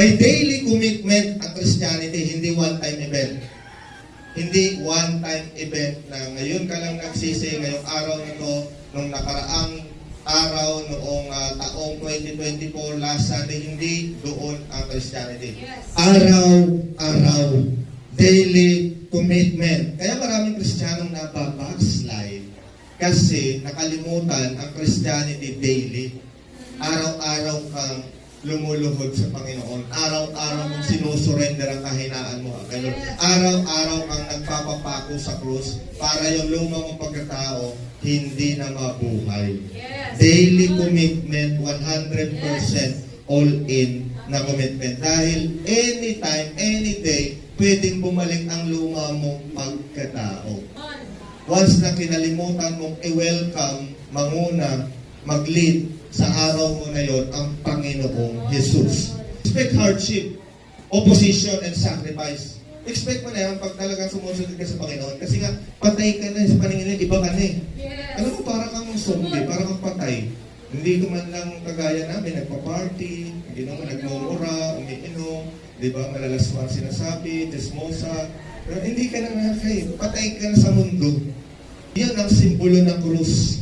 May daily commitment ang Christianity, hindi one-time event. Hindi one-time event na ngayon ka lang nagsisi, ngayong araw na to, nung nakaraang araw, noong taong 2024, last Sunday, hindi doon ang Christianity. Araw-araw, daily commitment. Kaya maraming Kristiyanong nababackslide kasi nakalimutan ang Christianity daily. Araw-araw kang lumuluhod sa Panginoon. Araw-araw mong sinusurrender ang kahinaan mo. Araw-araw kang nagpapapako sa krus para yung lumang mong pagkatao hindi na mabuhay. Daily commitment, 100% all in na commitment. Dahil anytime, any day, pwedeng bumalik ang luma mong pagkatao. Once na kinalimutan mong i-welcome, manguna, mag-lead sa araw mo na yon ang Panginoong Jesus. Expect hardship, opposition, and sacrifice. Expect mo na yan pag talagang sumusunod ka sa Panginoon. Kasi nga, patay ka na sa paningin niya, iba ka na eh. Alam mo, para kang zombie, para kang patay. Hindi ko man lang kagaya namin, nagpa-party, hindi naman nagmumura, umiinom, di ba, malalaswang sinasabi, desmosa. Pero hindi ka na nakakay, patay ka na sa mundo. Yan ang simbolo ng krus.